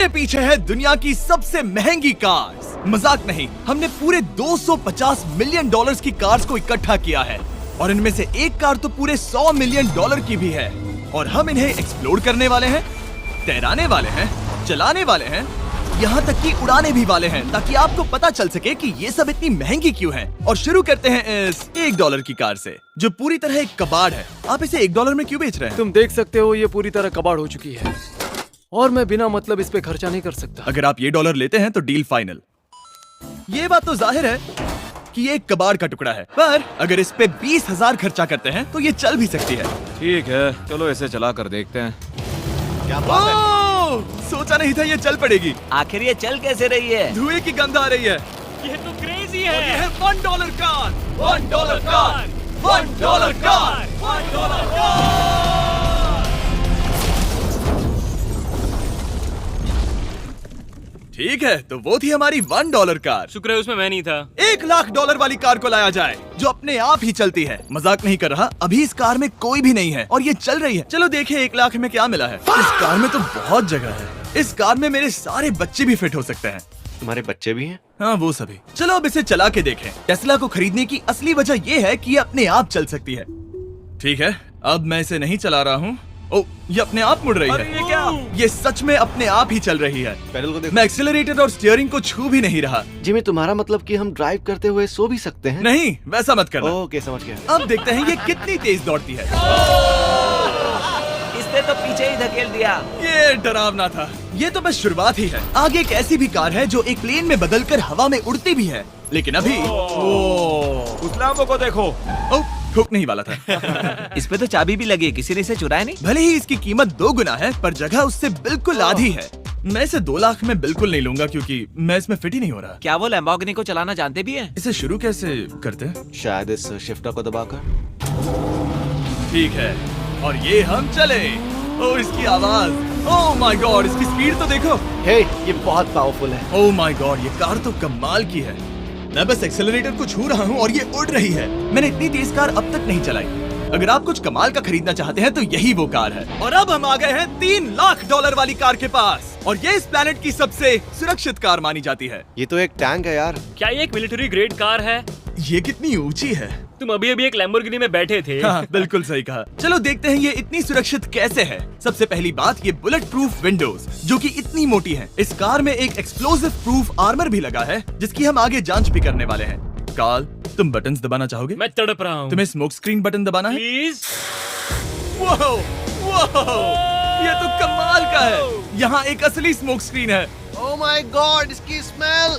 मेरे पीछे है दुनिया की सबसे महंगी कार्स। मजाक नहीं, हमने पूरे 250 मिलियन डॉलर्स की कार्स को इकट्ठा किया है और इनमें से एक कार तो पूरे 100 मिलियन डॉलर की भी है। और हम इन्हें एक्सप्लोर करने वाले हैं, तैराने वाले हैं, चलाने वाले हैं, यहाँ तक कि उड़ाने भी वाले हैं, ताकि आपको पता चल सके कि ये सब इतनी महंगी क्यों है। और शुरू करते हैं इस $1 की कार से, जो पूरी तरह एक कबाड़ है। आप इसे $1 में क्यों बेच रहे हैं? तुम देख सकते हो ये पूरी तरह कबाड़ हो चुकी है और मैं बिना मतलब इस पे खर्चा नहीं कर सकता। अगर आप ये $1 लेते हैं तो डील फाइनल। ये बात तो जाहिर है कि ये एक कबाड़ का टुकड़ा है, पर अगर इस पे 20,000 खर्चा करते हैं तो ये चल भी सकती है। ठीक है, चलो इसे चला कर देखते हैं। क्या बात है? सोचा नहीं था ये चल पड़ेगी। आखिर ये चल कैसे रही है? धुएं की गंध आ रही है। ये तो क्रेजी और ये है $1 कार, $1 कार, $1 कार, $1 कार। ठीक है, तो वो थी हमारी $1 कार। शुक्र है उसमें मैं नहीं था। $1,00,000 वाली कार को लाया जाए, जो अपने आप ही चलती है। मजाक नहीं कर रहा, अभी इस कार में कोई भी नहीं है और ये चल रही है। चलो देखें 1,00,000 में क्या मिला है। इस कार में तो बहुत जगह है। इस कार में मेरे सारे बच्चे भी फिट हो सकते हैं। तुम्हारे बच्चे भी हैं? हाँ, वो सभी। चलो अब इसे चला के देखें। टेस्ला को खरीदने की असली वजह ये है कि ये अपने आप चल सकती है। ठीक है, अब मैं इसे नहीं चला रहा हूँ। ओ, ये अपने आप मुड़ रही है। ये क्या? ये सच में अपने आप ही चल रही है। पैडल को देखो। मैं एक्सेलरेटर और स्टीयरिंग को छू भी नहीं रहा। जिमी, तुम्हारा मतलब कि हम ड्राइव करते हुए सो भी सकते हैं? नहीं, वैसा मत करना। ओके, समझ गया। अब देखते हैं ये कितनी तेज दौड़ती है। इसने तो पीछे ही धकेल दिया। ये डरावना था। ये तो बस शुरुआत ही है। आगे एक ऐसी भी कार है जो एक प्लेन में बदलकर हवा में उड़ती भी है, लेकिन अभी उस लैम्बो को देखो। ओ, ठोकने ही वाला था। इस पे तो चाबी भी लगी है, किसी ने इसे चुराया नहीं। भले ही इसकी कीमत 2 गुना है, पर जगह उससे बिल्कुल आधी है। मैं इसे 2 लाख में बिल्कुल नहीं लूंगा, क्योंकि मैं इसमें फिट ही नहीं हो रहा। क्या वो लैम्बोर्गिनी को चलाना जानते भी हैं? इसे शुरू कैसे करते हैं? शायद इस शिफ्टर को दबाकर। ठीक है, और ये हम चले। ओ, इसकी आवाज, ओह माय गॉड, इसकी स्पीड तो देखो। हे, ये बहुत पावरफुल है। ओह माय गॉड, ये कार तो कमाल की है। मैं बस एक्सेलरेटर को छू रहा हूँ और ये उड़ रही है। मैंने इतनी तेज कार अब तक नहीं चलाई। अगर आप कुछ कमाल का खरीदना चाहते हैं तो यही वो कार है। और अब हम आ गए हैं $3,00,000 वाली कार के पास, और ये इस प्लेनेट की सबसे सुरक्षित कार मानी जाती है। ये तो एक टैंक है यार। क्या ये एक मिलिट्री ग्रेड कार है? ये कितनी ऊंची है। तुम अभी अभी एक लैम्बोर्गिनी में बैठे थे। हाँ, बिल्कुल सही कहा। चलो देखते हैं ये इतनी सुरक्षित कैसे है। सबसे पहली बात, ये बुलेट प्रूफ विंडोज, जो कि इतनी मोटी है। इस कार में एक एक्सप्लोसिव प्रूफ आर्मर भी लगा है, जिसकी हम आगे जांच भी करने वाले हैं। कार्ल, तुम बटन्स दबाना चाहोगे? मैं तड़प रहा हूँ। तुम्हें स्मोक स्क्रीन बटन दबाना है? प्लीज। वाओ, वाओ, ये तो कमाल का है। यहाँ एक असली स्मोक स्क्रीन है। ओह माय गॉड, इसकी स्मेल।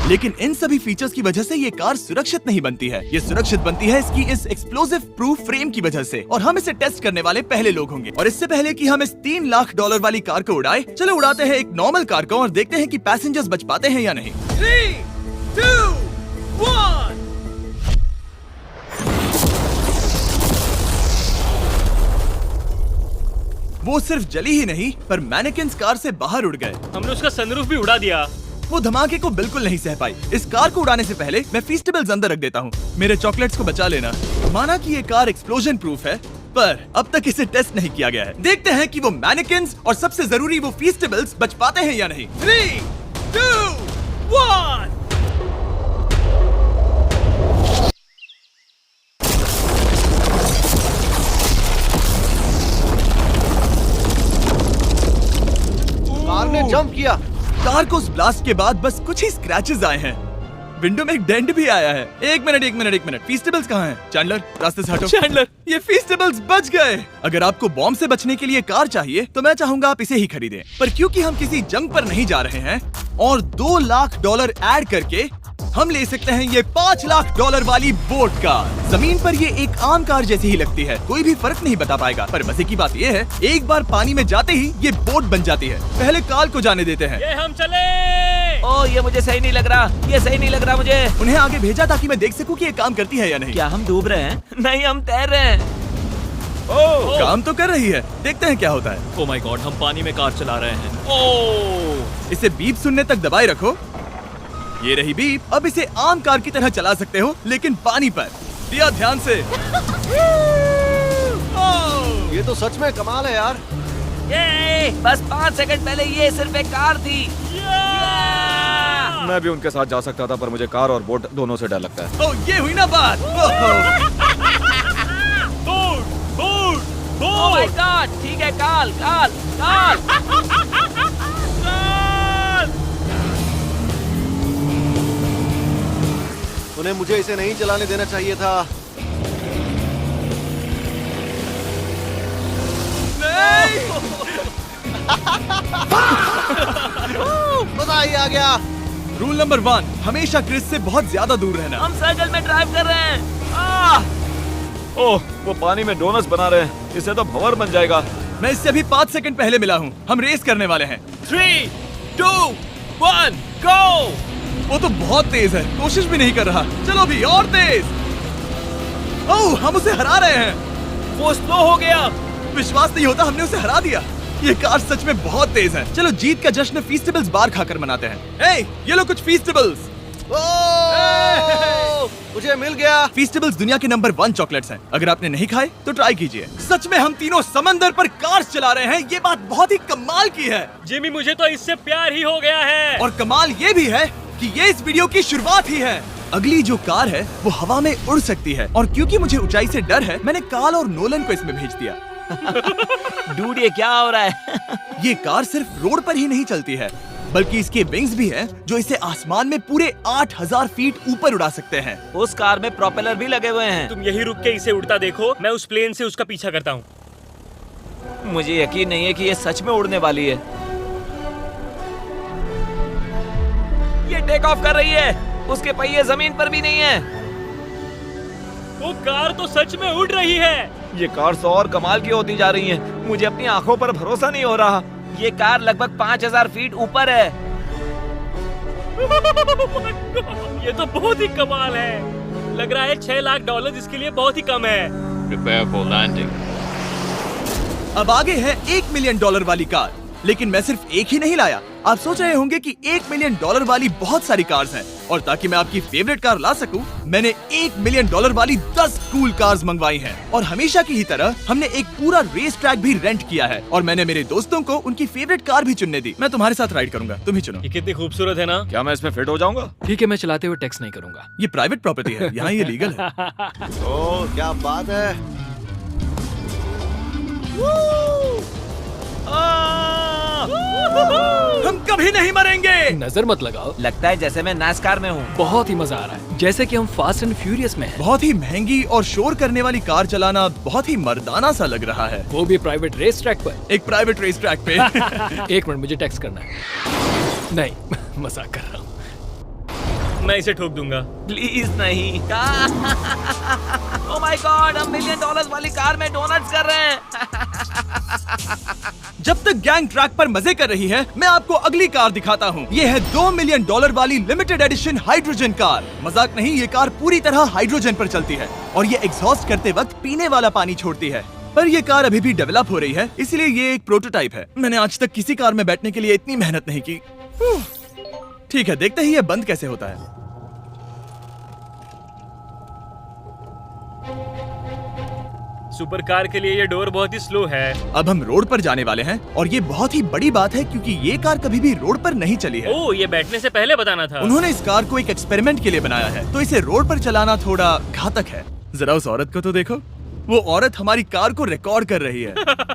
लेकिन इन सभी फीचर्स की वजह से ये कार सुरक्षित नहीं बनती है। ये सुरक्षित बनती है इसकी इस एक्सप्लोसिव प्रूफ फ्रेम की वजह से, और हम इसे टेस्ट करने वाले पहले लोग होंगे। और इससे पहले कि हम इस $3,00,000 वाली कार को उड़ाए, चलो उड़ाते हैं एक नॉर्मल कार को और देखते हैं कि पैसेंजर्स बच पाते हैं या नहीं। 3, 2, 1। वो सिर्फ जली ही नहीं, पर मैनेकिन्स कार से बाहर उड़ गए। हमने उसका सनरूफ भी उड़ा दिया। वो धमाके को बिल्कुल नहीं सह पाई। इस कार को उड़ाने से पहले मैं फीस्टेबल्स अंदर रख देता हूँ। मेरे चॉकलेट्स को बचा लेना। माना कि ये कार एक्सप्लोजन प्रूफ है, पर अब तक इसे टेस्ट नहीं किया गया है। देखते हैं कि वो मैनेकिन्स और सबसे जरूरी वो फीस्टेबल्स बच पाते हैं या नहीं। 3, 2, 1। कार ने जंप किया। कार को उस ब्लास्ट के बाद बस कुछ ही स्क्रैचेस आए हैं। विंडो में एक डेंट भी आया है। एक मिनट, फीस्टेबल्स कहाँ हैं? चैंडलर, रास्ते से हटो। चैंडलर, ये फीस्टेबल्स बच गए। अगर आपको बॉम्ब से बचने के लिए कार चाहिए तो मैं चाहूंगा आप इसे ही खरीदें। पर क्योंकि हम किसी जंग पर नहीं जा रहे हैं और $2,00,000 ऐड करके हम ले सकते हैं ये $5,00,000 वाली बोट कार। जमीन पर ये एक आम कार जैसी ही लगती है, कोई भी फर्क नहीं बता पाएगा। पर मजे की बात ये है, एक बार पानी में जाते ही ये बोट बन जाती है। पहले कार्ल को जाने देते हैं। ये हम चले। ओ, ये मुझे सही नहीं लग रहा। ये सही नहीं लग रहा मुझे। उन्हें आगे भेजा ताकि मैं देख सकूं कि ये काम करती है या नहीं। क्या हम डूब रहे हैं? नहीं, हम तैर रहे हैं। ओह, काम तो कर रही है। देखते हैं क्या होता है। ओ माय गॉड, हम पानी में कार चला रहे हैं। ओह, इसे बीप सुनने तक दबाए रखो। ये रही बीप। अब इसे आम कार की तरह चला सकते हो, लेकिन पानी पर। दिया ध्यान से। ये तो सच में कमाल है यार। ये बस 5 सेकंड पहले ये सिर्फ एक कार थी। मैं भी उनके साथ जा सकता था, पर मुझे कार और बोट दोनों से डर लगता है। ओह, ये हुई ना बात। ओह माय गॉड, ठीक है, काल काल काल। उन्हें मुझे इसे नहीं चलाने देना चाहिए था। मजा ही आ गया। रूल नंबर 1, हमेशा क्रिस से बहुत ज्यादा दूर रहना। हम सर्कल में ड्राइव कर रहे हैं। ओह, वो पानी में डोनट्स बना रहे हैं। इससे तो भंवर बन जाएगा। मैं इससे अभी 5 सेकंड पहले मिला हूँ। हम रेस करने वाले हैं। 3, 2, 1, go! वो तो बहुत तेज है, कोशिश भी नहीं कर रहा। चलो भी और तेज। ओह, हम उसे हरा रहे हैं। वो स्लो हो गया। विश्वास नहीं होता, हमने उसे हरा दिया। ये कार सच में बहुत तेज है। चलो जीत का जश्न फीस्टेबल्स बार खाकर मनाते हैं। ये लो कुछ फीस्टेबल्स। मुझे मिल गया। फीस्टेबल्स दुनिया के नंबर 1 चॉकलेट्स हैं। अगर आपने नहीं खाए तो ट्राई कीजिए। सच में हम तीनों समंदर पर कार्स चला रहे हैं। ये बात बहुत ही कमाल की है। जिमी, मुझे तो इससे प्यार ही हो गया है। और कमाल ये भी है कि ये इस वीडियो की शुरुआत ही है। अगली जो कार है वो हवा में उड़ सकती है, और क्योंकि मुझे ऊंचाई से डर है, मैंने काल और नोलन को इसमें भेज दिया। डूड, ये क्या हो रहा है? ये कार सिर्फ रोड पर ही नहीं चलती है, बल्कि इसके विंग्स भी हैं जो इसे आसमान में पूरे 8000 फीट ऊपर उड़ा सकते हैं। उस कार में प्रोपेलर भी लगे हुए हैं। तुम यही रुक के इसे उड़ता देखो, मैं उस प्लेन से उसका पीछा करता हूँ। मुझे यकीन नहीं है कि ये सच में उड़ने वाली है। ये टेक ऑफ कर रही है। उसके पहिए जमीन पर भी नहीं है। वो कार तो सच में उड़ रही है। ये कार तो और कमाल की होती जा रही है। मुझे अपनी आंखों पर भरोसा नहीं हो रहा। ये कार लगभग 5000 फीट ऊपर है। ये तो बहुत ही कमाल है। लग रहा है $6 लाख इसके लिए बहुत ही कम है। Prepare for landing. अब आगे है $1 मिलियन वाली कार, लेकिन मैं सिर्फ एक ही नहीं लाया। आप सोच रहे होंगे कि $1 मिलियन वाली बहुत सारी कार्स हैं, और ताकि मैं आपकी फेवरेट कार ला सकूं, मैंने $1 मिलियन वाली 10 कूल कार्स मंगवाई हैं। और हमेशा की ही तरह हमने एक पूरा रेस ट्रैक भी रेंट किया है, और मैंने मेरे दोस्तों को उनकी फेवरेट कार भी चुनने दी। मैं तुम्हारे साथ राइड करूंगा, तुम ही चुनो। ये कितनी खूबसूरत है ना। क्या मैं इसमें फिट हो जाऊंगा? ठीक है, मैं चलाते हुए टेक्स्ट नहीं करूंगा। ये प्राइवेट प्रॉपर्टी है, यहाँ ये लीगल है। ओह, क्या बात है। हम कभी नहीं मरेंगे। नजर मत लगाओ। लगता है जैसे मैं नास्कार में हूँ। बहुत ही मजा आ रहा है, जैसे कि हम फास्ट एंड फ्यूरियस में हैं। बहुत ही महंगी और शोर करने वाली कार चलाना बहुत ही मर्दाना सा लग रहा है। वो भी प्राइवेट रेस ट्रैक पर। एक प्राइवेट रेस ट्रैक पे। 1 मिनट, मुझे टेक्स्ट करना है। नहीं, मजाक कर रहा हूँ। मैं इसे ठोक दूंगा। प्लीज नहीं। ओह माय गॉड, हम $1 मिलियन वाली कार में डोनट्स कर रहे हैं। जब तक गैंग ट्रैक पर मजे कर रही है, मैं आपको अगली कार दिखाता हूँ। ये है $2 मिलियन वाली लिमिटेड एडिशन हाइड्रोजन कार। मजाक नहीं, ये कार पूरी तरह हाइड्रोजन पर चलती है, और ये एग्जॉस्ट करते वक्त पीने वाला पानी छोड़ती है। पर ये कार अभी भी डेवलप हो रही है, इसलिए ये एक प्रोटोटाइप है। मैंने आज तक किसी कार में बैठने के लिए इतनी मेहनत नहीं की। ठीक है, देखते ही ये बंद कैसे होता है। सुपर कार के लिए ये डोर बहुत ही स्लो है। अब हम रोड पर जाने वाले हैं, और ये बहुत ही बड़ी बात है क्योंकि ये कार कभी भी रोड पर नहीं चली है। ओह, ये बैठने से पहले बताना था। उन्होंने इस कार को एक एक्सपेरिमेंट के लिए बनाया है, तो इसे रोड पर चलाना थोड़ा घातक है। जरा उस औरत को तो देखो, वो औरत हमारी कार को रिकॉर्ड कर रही है।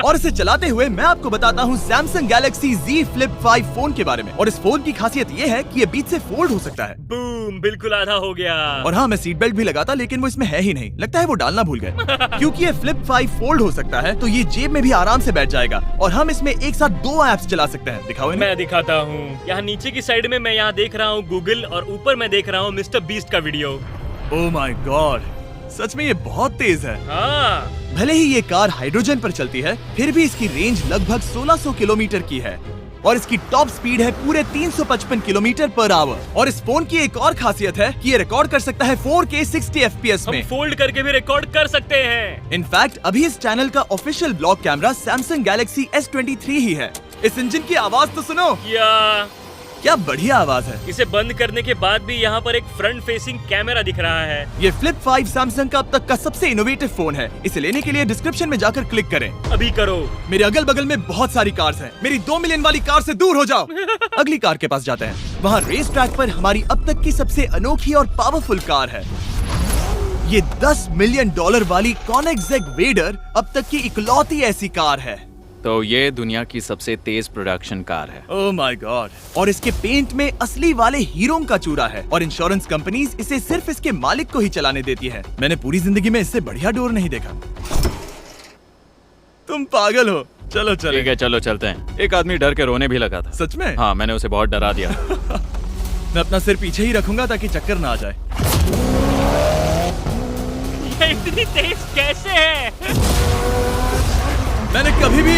और इसे चलाते हुए मैं आपको बताता हूँ Samsung Galaxy Z Flip 5 phone के बारे में। और इस फोन की खासियत ये है कि ये बीच से फोल्ड हो सकता है। बूम, बिल्कुल आधा हो गया। और हाँ, मैं सीट बेल्ट भी लगाता, लेकिन वो इसमें है ही नहीं। लगता है वो डालना भूल गए। क्योंकि ये Flip 5 फोल्ड हो सकता है, तो ये जेब में भी आराम से बैठ जाएगा, और हम इसमें एक साथ 2 ऐप्स चला सकते हैं। दिखाओ इन्हें। मैं दिखाता हूँ। यहाँ नीचे की साइड में मैं यहाँ देख रहा हूँ गूगल, और ऊपर मैं देख रहा हूँ मिस्टर बीस्ट का वीडियो। ओह माय गॉड, सच में ये बहुत तेज है। हाँ, भले ही ये कार हाइड्रोजन पर चलती है, फिर भी इसकी रेंज लगभग 1600 किलोमीटर की है, और इसकी टॉप स्पीड है पूरे 355 किलोमीटर पर आवर। और इस फोन की एक और खासियत है कि ये रिकॉर्ड कर सकता है 4K 60 FPS हम में। फोल्ड करके भी रिकॉर्ड कर सकते हैं। इनफैक्ट अभी इस चैनल का official blog camera Samsung Galaxy S23 ही है। इस इंजन की आवाज तो सुनो। या क्या बढ़िया आवाज है। इसे बंद करने के बाद भी यहाँ पर एक फ्रंट फेसिंग कैमरा दिख रहा है। ये फ्लिप 5 सैमसंग का अब तक का सबसे इनोवेटिव फोन है। इसे लेने के लिए डिस्क्रिप्शन में जाकर क्लिक करें। अभी करो। मेरे अगल बगल में बहुत सारी कार्स हैं। मेरी 2 मिलियन वाली कार से दूर हो जाओ। अगली कार के पास जाते हैं। वहाँ रेस ट्रैक पर हमारी अब तक की सबसे अनोखी और पावरफुल कार है। ये $10 मिलियन वाली कॉनिग्सेग वेडर अब तक की इकलौती ऐसी कार है। तो ये दुनिया की सबसे तेज प्रोडक्शन कार है। Oh my God. और इसके पेंट में असली वाले हीरो का चूरा है और इंश्योरेंस कंपनीज इसे सिर्फ इसके मालिक को ही चलाने देती है। मैंने पूरी जिंदगी में इससे बढ़िया डोर नहीं देखा। तुम पागल हो। चलो चलो। ठीक है चलो चलते हैं। एक आदमी डर के रोने भी लगा था। सच में? हाँ, मैंने उसे बहुत डरा दिया। मैं अपना सिर पीछे ही रखूंगा ताकि चक्कर ना आ जाए। ये इतनी तेज कैसे है? मैंने कभी भी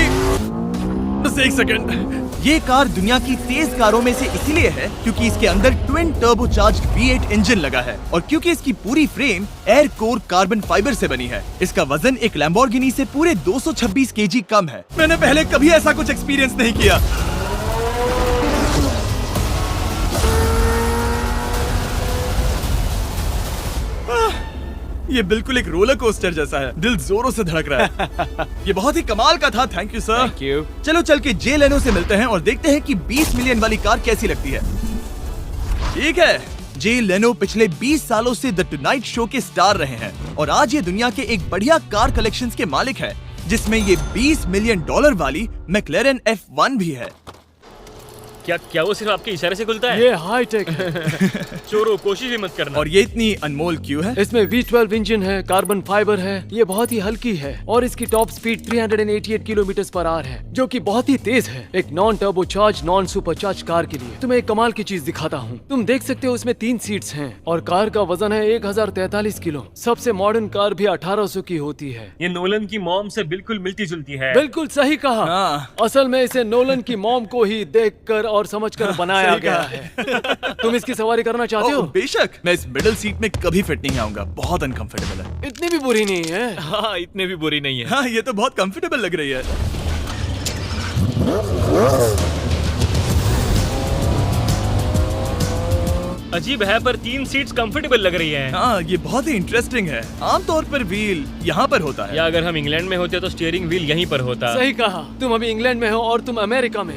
बस एक सेकंड। ये कार दुनिया की तेज कारों में से इसीलिए है क्योंकि इसके अंदर ट्विन टर्बोचार्ज्ड V8 इंजन लगा है और क्योंकि इसकी पूरी frame air core carbon fibre से बनी है। इसका वजन एक लैम्बोर्गिनी से पूरे 226 kg कम है। मैंने पहले कभी ऐसा कुछ एक्सपीरियंस नहीं किया। ये बिल्कुल एक रोलर कोस्टर जैसा है। दिल जोरों से धड़क रहा है। ये बहुत ही कमाल का था। Thank you sir. Thank you. चलो चल के जे लेनो से मिलते हैं और देखते हैं कि 20 मिलियन वाली कार कैसी लगती है। ठीक है, जे लेनो पिछले 20 सालों से द टुनाइट शो के स्टार रहे हैं और आज ये दुनिया के एक बढ़िया कार कलेक्शंस के मालिक है, जिसमें ये $20 मिलियन वाली मैक्लेरन F1 भी है। क्या वो सिर्फ आपके इशारे से खुलता है? ये हाई टेक है। चोरों, कोशिश भी मत करना। और ये इतनी अनमोल क्यों है? इसमें V12 इंजन है, कार्बन फाइबर है, ये बहुत ही हल्की है और इसकी top speed 388 kilometre per hour है, जो कि बहुत ही तेज है एक non turbocharge non supercharge car के लिए। तुम्हें एक कमाल की चीज दिखाता हूँ। तुम देख सकते हो इसमें 3 सीट्स हैं और कार का वजन है 1043 किलो। सबसे मॉडर्न कार भी 1800 की होती है। ये नोलन की मॉम से बिल्कुल मिलती जुलती है। बिल्कुल सही कहा। हाँ। असल में इसे नोलन की मॉम को ही देखकर और समझकर बनाया गया है। तुम इसकी सवारी करना चाहते हो? बेशक। मैं इस मिडिल सीट में कभी फिट नहीं आऊंगा। बहुत अनकंफर्टेबल है। इतनी भी बुरी नहीं है। हाँ, इतने भी बुरी नहीं है। हाँ, ये तो बहुत कंफर्टेबल लग रही है। अजीब है पर 3 सीट्स कंफर्टेबल लग रही हैं। हाँ, ये बहुत ही इंटरेस्टिंग है। आमतौर पर व्हील यहाँ पर होता है। या अगर हम इंग्लैंड में होते तो स्टीयरिंग व्हील यहीं पर होता। सही कहा। तुम अभी इंग्लैंड में हो और तुम अमेरिका में।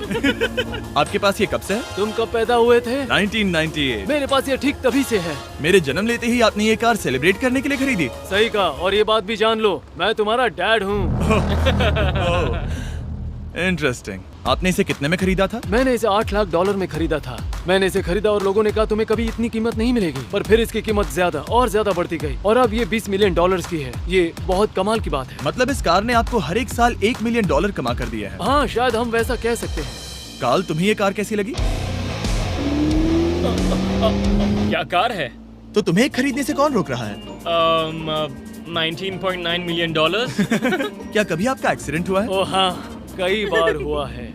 आपके पास ये कब से है? तुम कब पैदा हुए थे? 1998। मेरे पास ये ठीक तभी से है। मेरे जन्म लेते ही आपने ये कार सेलिब्रेट करने के लिए खरीदी। सही कहा। और ये बात भी जान लो, मैं तुम्हारा डैड हूँ। इंटरेस्टिंग। आपने इसे कितने में खरीदा था? मैंने इसे $8 लाख में खरीदा था। मैंने इसे खरीदा और लोगों ने कहा तुम्हें कभी इतनी कीमत नहीं मिलेगी, पर फिर इसकी कीमत ज्यादा और ज्यादा बढ़ती गई और अब ये $20 मिलियन की है। ये बहुत कमाल की बात है। मतलब इस कार ने आपको हर एक साल $1 मिलियन कमा कर दिया है। हाँ, शायद हम वैसा कह सकते हैं। काल, तुम्हें ये कार कैसी लगी? क्या कार है? तो तुम्हें खरीदने से कौन रोक रहा है? 19.9 मिलियन डॉलर। क्या कभी आपका एक्सीडेंट हुआ है? ओ हाँ, कई बार हुआ है।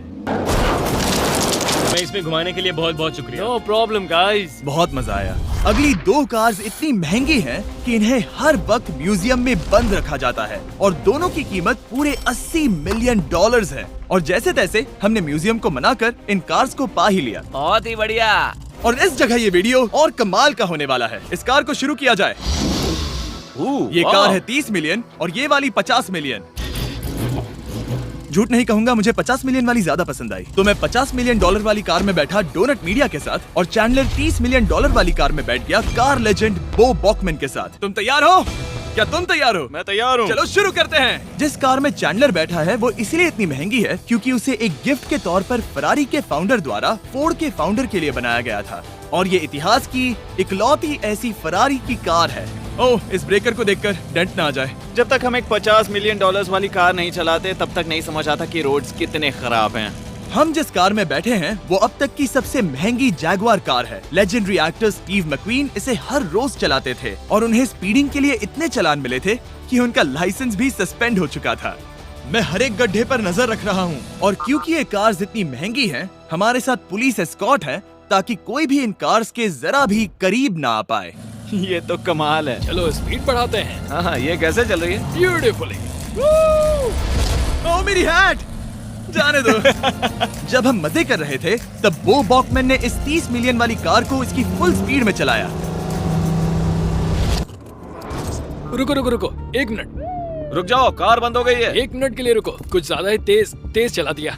मैं इसमें घुमाने के लिए बहुत बहुत शुक्रिया। No problem guys. बहुत मजा आया। अगली 2 कार्स इतनी महंगी हैं कि इन्हें हर वक्त म्यूजियम में बंद रखा जाता है और दोनों की कीमत पूरे $80 मिलियन है। और जैसे तैसे हमने म्यूजियम को मनाकर इन कार्स को पा ही लिया। बहुत ही बढ़िया। और इस जगह ये वीडियो और कमाल का होने वाला है। इस कार को शुरू किया जाए। ये कार है 30 मिलियन और ये वाली 50 मिलियन। झूठ नहीं कहूंगा, मुझे 50 मिलियन वाली ज्यादा पसंद आई। तो मैं $50 मिलियन वाली कार में बैठा डोनट मीडिया के साथ और चैंडलर $30 मिलियन वाली कार में बैठ गया कार लेजेंड बो बॉकमैन के साथ। तुम तैयार हो? क्या तुम तैयार हो? मैं तैयार हूँ। चलो शुरू करते हैं। जिस कार में चैंडलर बैठा है वो इसलिए इतनी महंगी है क्योंकि उसे एक गिफ्ट के तौर पर फरारी के फाउंडर द्वारा फोर्ड के फाउंडर के लिए बनाया गया था और ये इतिहास की इकलौती ऐसी फरारी की कार है। ओह, इस ब्रेकर को देखकर डेंट ना आ जाए। जब तक हम एक $50 मिलियन वाली कार नहीं चलाते तब तक नहीं समझ आता कि रोड्स कितने खराब हैं। हम जिस कार में बैठे हैं वो अब तक की सबसे महंगी जैगवार कार है। लेजेंडरी एक्टर स्टीव मैक्वीन इसे हर रोज चलाते थे और उन्हें स्पीडिंग के लिए इतने चालान मिले थे कि उनका लाइसेंस भी सस्पेंड हो चुका था। मैं हर एक गड्ढे पर नजर रख रहा हूँ और क्योंकि ये कार्स इतनी महंगी हैं, हमारे साथ पुलिस एस्कॉर्ट है ताकि कोई भी इन कार्स के जरा भी करीब ना आ पाए। ये तो कमाल है। चलो स्पीड बढ़ाते हैं। हाँ, ये कैसे चल रही है? ब्यूटीफुली। ओह, मेरी हैट! जाने दो। जब हम मजे कर रहे थे तब बो बॉकमैन ने इस 30 मिलियन वाली कार को इसकी फुल स्पीड में चलाया। रुको रुको रुको, 1 मिनट। रुक जाओ, कार बंद हो गई है। 1 मिनट के लिए रुको, कुछ ज्यादा ही तेज चला दिया।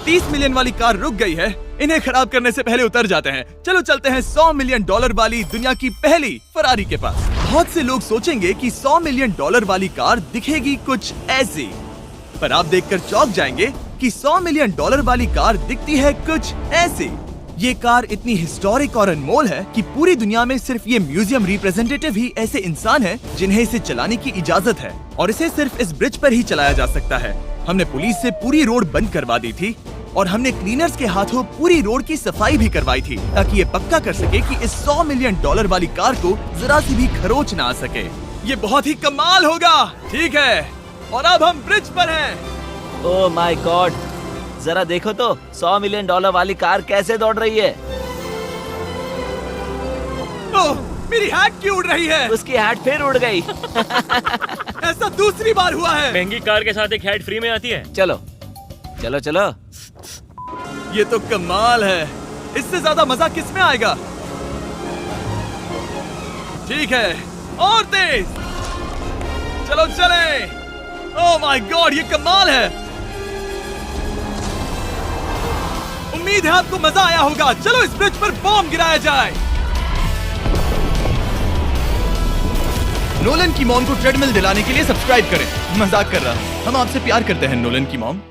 30 मिलियन वाली कार रुक गई है। इन्हें खराब करने से पहले उतर जाते हैं। चलो चलते हैं $100 मिलियन वाली दुनिया की पहली फरारी के पास। बहुत से लोग सोचेंगे कि $100 मिलियन वाली कार दिखेगी कुछ ऐसी, पर आप देखकर चौंक जाएंगे कि $100 मिलियन वाली कार दिखती है कुछ ऐसी। ये कार इतनी हिस्टोरिक और अनमोल है कि पूरी दुनिया में सिर्फ ये म्यूजियम रिप्रेजेंटेटिव ही ऐसे इंसान हैं जिन्हें इसे चलाने की इजाजत है, और इसे सिर्फ इस ब्रिज पर ही चलाया जा सकता है। हमने पुलिस से पूरी रोड बंद करवा दी थी और हमने क्लीनर्स के हाथों पूरी रोड की सफाई भी करवाई थी, ताकि ये पक्का कर सके कि इस $100 मिलियन वाली कार को जरा सी भी खरोच ना आ सके। ये बहुत ही कमाल होगा, ठीक है? और अब हम ब्रिज पर हैं। ओह माय गॉड, जरा देखो तो $100 मिलियन वाली कार कैसे दौड़ रही है। ओह, मेरी हैट क्यों उड़ रही है? उसकी हैट फिर उड़ गई। ऐसा दूसरी बार हुआ है। महंगी कार के साथ एक हैट फ्री में आती है। चलो चलो चलो। ये तो कमाल है। इससे ज्यादा मजा किस में आएगा? ठीक है, और तेज। चलो चले। ओह माय गॉड, ये कमाल है। उम्मीद है आपको मजा आया होगा। चलो इस ब्रिज पर बॉम्ब गिराया जाए। नोलन की मॉम को ट्रेडमिल दिलाने के लिए सब्सक्राइब करें। मजाक कर रहा हूं, हम आपसे प्यार करते हैं नोलन की मॉम।